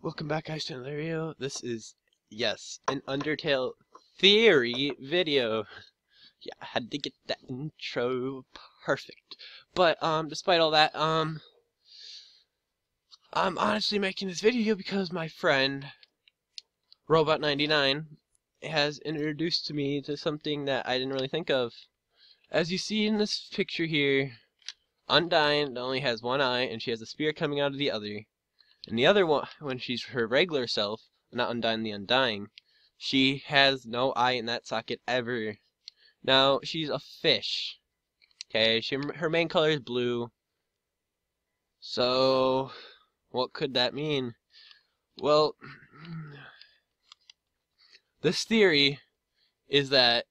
Welcome back, guys, to another video. This is, yes, an Undertale Theory video. Yeah, I had to get that intro perfect. But, despite all that, I'm honestly making this video because my friend, Robot99, has introduced to me to something that I didn't really think of. As you see in this picture here, Undyne only has one eye, and she has a spear coming out of the other. And the other one, when she's her regular self, not Undyne the Undying, she has no eye in that socket ever. Now, she's a fish. Okay, her main color is blue. So, what could that mean? Well, this theory is that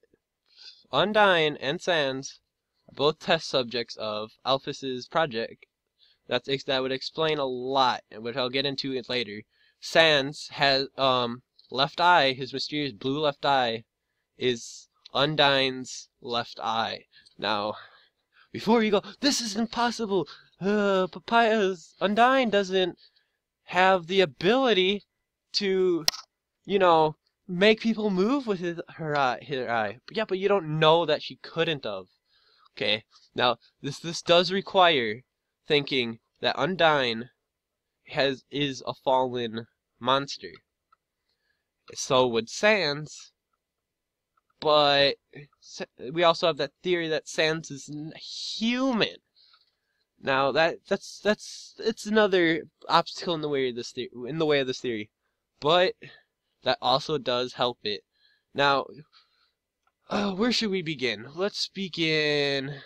Undyne and Sans are both test subjects of Alphys's project. That would explain a lot, which I'll get into it later. Sans has left eye, his mysterious blue left eye, is Undyne's left eye. Now, before you go, this is impossible. Papayas, Undyne doesn't have the ability to, make people move with her eye. Yeah, but you don't know that she couldn't have. Okay, now this does require thinking that Undyne is a fallen monster. So would Sans, but we also have that theory that Sans is human. Now it's another obstacle in the way of this theory, but that also does help it. Now, where should we begin? Let's begin.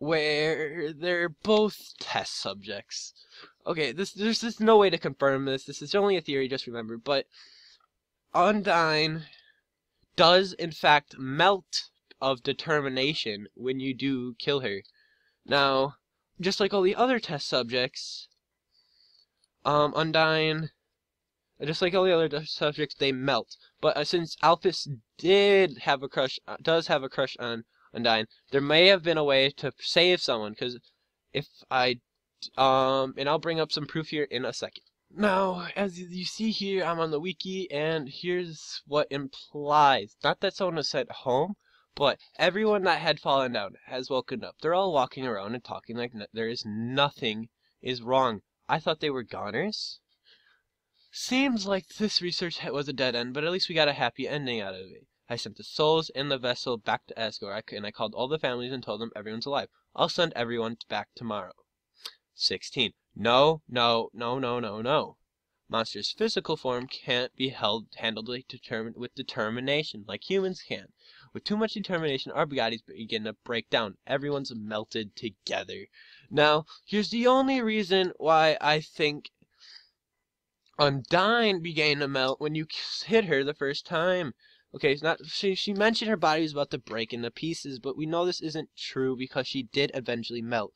Where they're both test subjects. Okay, there's just no way to confirm this. This is only a theory, just remember. But Undyne does in fact melt of determination when you do kill her. Now, just like all the other test subjects, Undyne, just like all the other test subjects, they melt. But since Alphys does have a crush on Undyne, there may have been a way to save someone, because if and I'll bring up some proof here in a second. Now, as you see here, I'm on the wiki, and here's what implies, not that someone was sent home, but everyone that had fallen down has woken up. They're all walking around and talking like nothing is wrong. I thought they were goners. Seems like this research was a dead end, but at least we got a happy ending out of it. I sent the souls in the vessel back to Asgore, and I called all the families and told them everyone's alive. I'll send everyone back tomorrow. 16. No. Monster's physical form can't be handled with determination, like humans can. With too much determination, our bodies begin to break down. Everyone's melted together. Now, here's the only reason why I think Undyne began to melt when you hit her the first time. Okay, it's not. She mentioned her body was about to break into pieces, but we know this isn't true because she did eventually melt.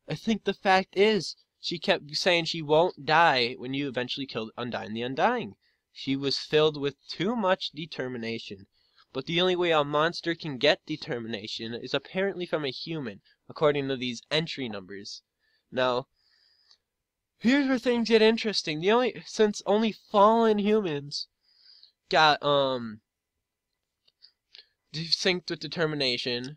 I think the fact is, she kept saying she won't die when you eventually killed Undyne the Undying. She was filled with too much determination. But the only way a monster can get determination is apparently from a human, according to these entry numbers. Now, here's where things get interesting. Since only fallen humans got synced with determination,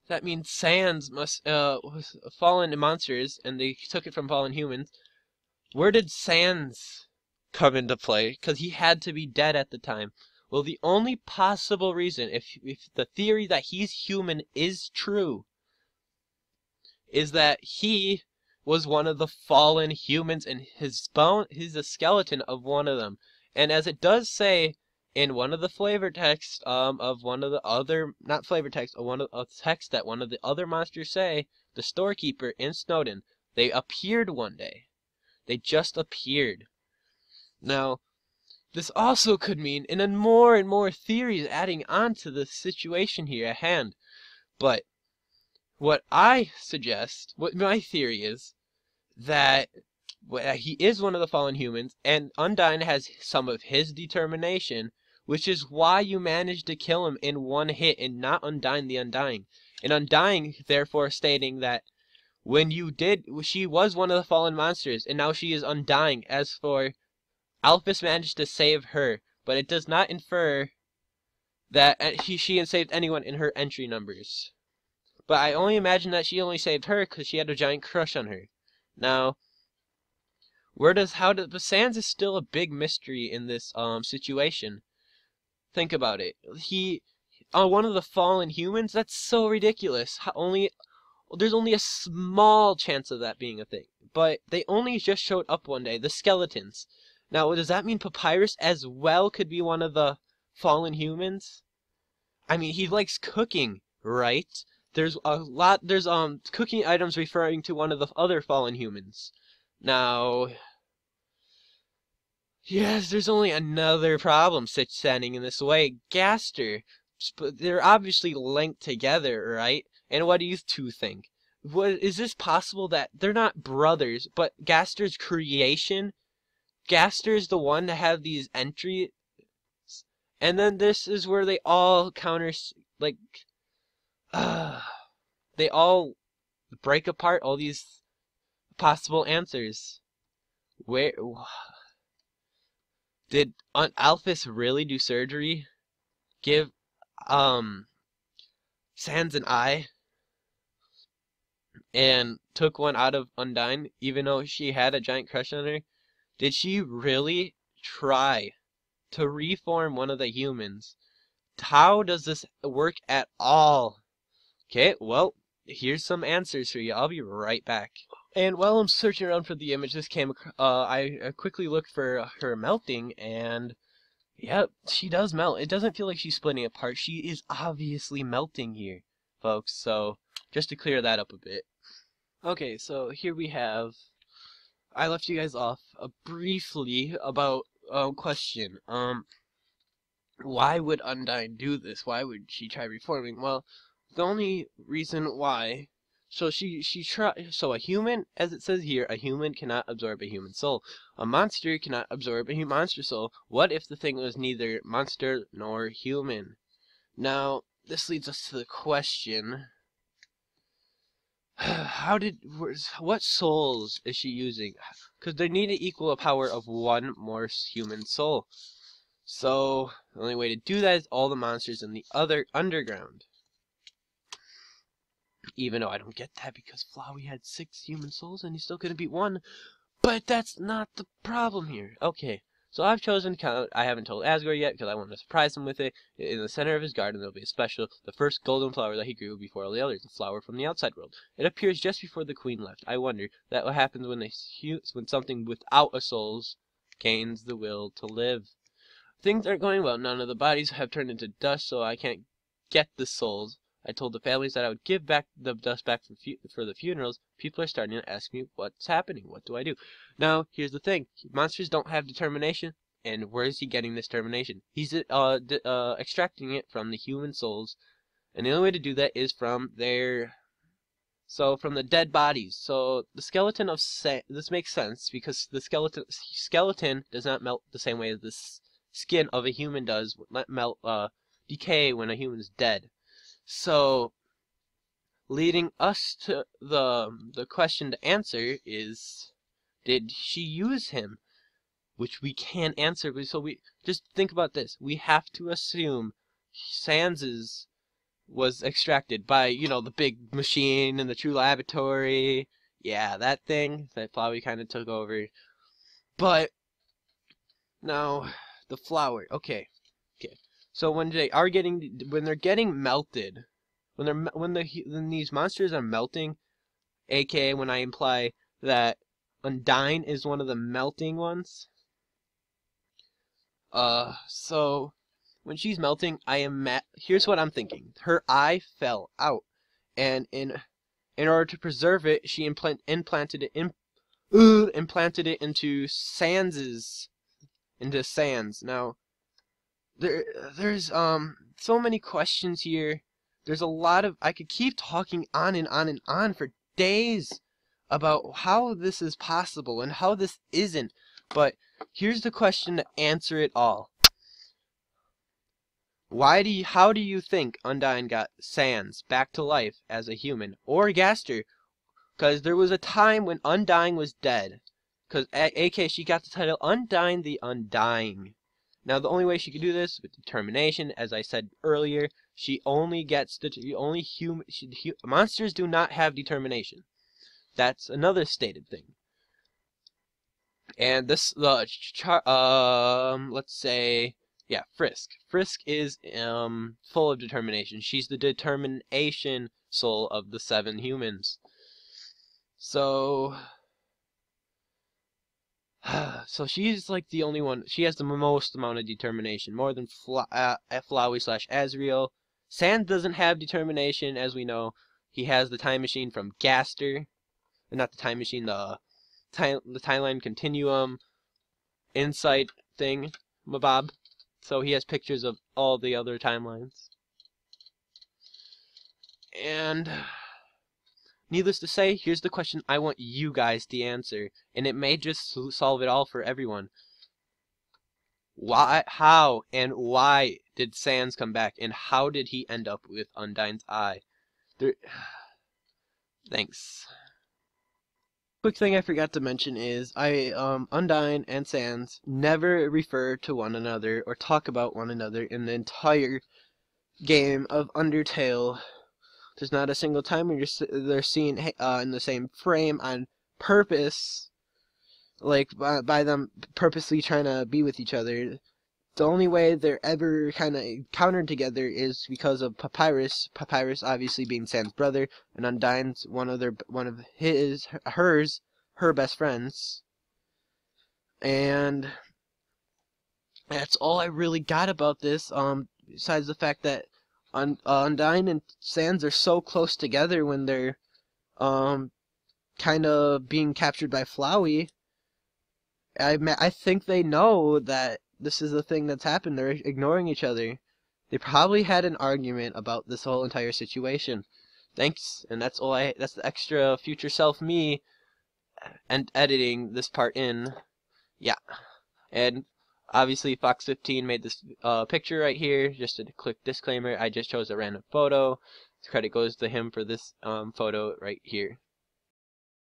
that means Sans must was fallen monsters, and they took it from fallen humans. Where did Sans come into play? Because he had to be dead at the time. Well, the only possible reason, if the theory that he's human is true, is that he was one of the fallen humans, and he's a skeleton of one of them. And as it does say in one of the flavor texts of one of the other, not flavor text, one of a text that one of the other monsters say, the storekeeper in Snowdin, they appeared one day. They just appeared. Now, this also could mean, and more and more theories adding on to the situation here at hand. But what I suggest, what my theory is, that he is one of the fallen humans, and Undyne has some of his determination, which is why you managed to kill him in one hit and not Undyne the Undying. And Undying, therefore, stating that when she was one of the fallen monsters, and now she is undying. As for Alphys managed to save her, but it does not infer that she had saved anyone in her entry numbers. But I only imagine that she only saved her because she had a giant crush on her. Now, but Sans is still a big mystery in this situation. Think about it. One of the fallen humans? That's so ridiculous. There's only a small chance of that being a thing. But they only just showed up one day, the skeletons. Now, does that mean Papyrus as well could be one of the fallen humans? I mean, he likes cooking, right? There's cooking items referring to one of the other fallen humans. Now, yes, there's only another problem standing in this way. Gaster. They're obviously linked together, right? And what do you two think? Is this possible that they're not brothers, but Gaster's creation? Gaster's the one to have these entries, and then this is where they all they all break apart all these possible answers. Where did Alphys really do surgery? Give Sans an eye and took one out of Undyne, even though she had a giant crush on her? Did she really try to reform one of the humans? How does this work at all? Okay, well, here's some answers for you. I'll be right back. And while I'm searching around for the image, I quickly looked for her melting, and yep, she does melt. It doesn't feel like she's splitting apart. She is obviously melting here, folks. So just to clear that up a bit. Okay, so here we have. I left you guys off briefly about question. Why would Undyne do this? Why would she try reforming? Well, the only reason why. So So a human, as it says here, a human cannot absorb a human soul. A monster cannot absorb a monster soul. What if the thing was neither monster nor human? Now, this leads us to the question: what souls is she using? Because they need to equal a power of one more human soul. So the only way to do that is all the monsters in the other underground. Even though I don't get that, because Flowey had 6 human souls and he still couldn't beat one. But that's not the problem here. Okay, so I've chosen to count. I haven't told Asgore yet because I want to surprise him with it. In the center of his garden there'll be a the first golden flower that he grew before all the others, a flower from the outside world. It appears just before the queen left. I wonder that what happens when something without a soul gains the will to live. Things aren't going well. None of the bodies have turned into dust, so I can't get the souls. I told the families that I would give back the dust back for the funerals. People are starting to ask me what's happening. What do I do? Now, here's the thing. Monsters don't have determination. And where is he getting this determination? He's extracting it from the human souls. And the only way to do that is from from the dead bodies. So the skeleton of this makes sense because the skeleton does not melt the same way as the skin of a human does. Decay when a human is dead. So, leading us to the question to answer is, did she use him? Which we can't answer. So we just think about this. We have to assume Sans's was extracted by, the big machine in the true laboratory. Yeah, that thing that Flowey kind of took over. But now the flower. Okay. So when they're getting melted, when these monsters are melting, aka when I imply that Undyne is one of the melting ones. So when she's melting, here's what I'm thinking. Her eye fell out, and in order to preserve it, she implanted it into Sans. Now, there's so many questions here. There's a lot of I could keep talking on and on and on for days about how this is possible and how this isn't. But here's the question to answer it all. How do you think Undyne got Sans back to life as a human, or Gaster, Because there was a time when Undyne was dead. Because AK, she got the title Undyne the Undying. Now the only way she could do this with determination, as I said earlier, she only gets monsters do not have determination. That's another stated thing. And this let's say, yeah, Frisk. Frisk is full of determination. She's the determination soul of the 7 humans. So she's like the only one. She has the most amount of determination, more than Flowey / Azrael. Sans doesn't have determination, as we know. He has the time machine from Gaster, not the time machine, the timeline continuum insight thing, Mabob. So he has pictures of all the other timelines. And needless to say, here's the question I want you guys to answer, and it may just solve it all for everyone. Why, how, and why did Sans come back, and how did he end up with Undyne's eye? Thanks. Quick thing I forgot to mention is Undyne and Sans never refer to one another or talk about one another in the entire game of Undertale. There's not a single time when they're seen in the same frame on purpose, like by them purposely trying to be with each other. The only way they're ever kind of encountered together is because of Papyrus. Papyrus obviously being Sans' brother, and Undyne's her best friends. And that's all I really got about this. Besides the fact that Undyne and Sans are so close together when they're kind of being captured by Flowey. I think they know that this is the thing that's happened. They're ignoring each other. They probably had an argument about this whole entire situation. Thanks, and that's the extra future self me and editing this part in. Yeah. And obviously Fox 15 made this picture right here. Just a quick disclaimer, I just chose a random photo. Credit goes to him for this photo right here.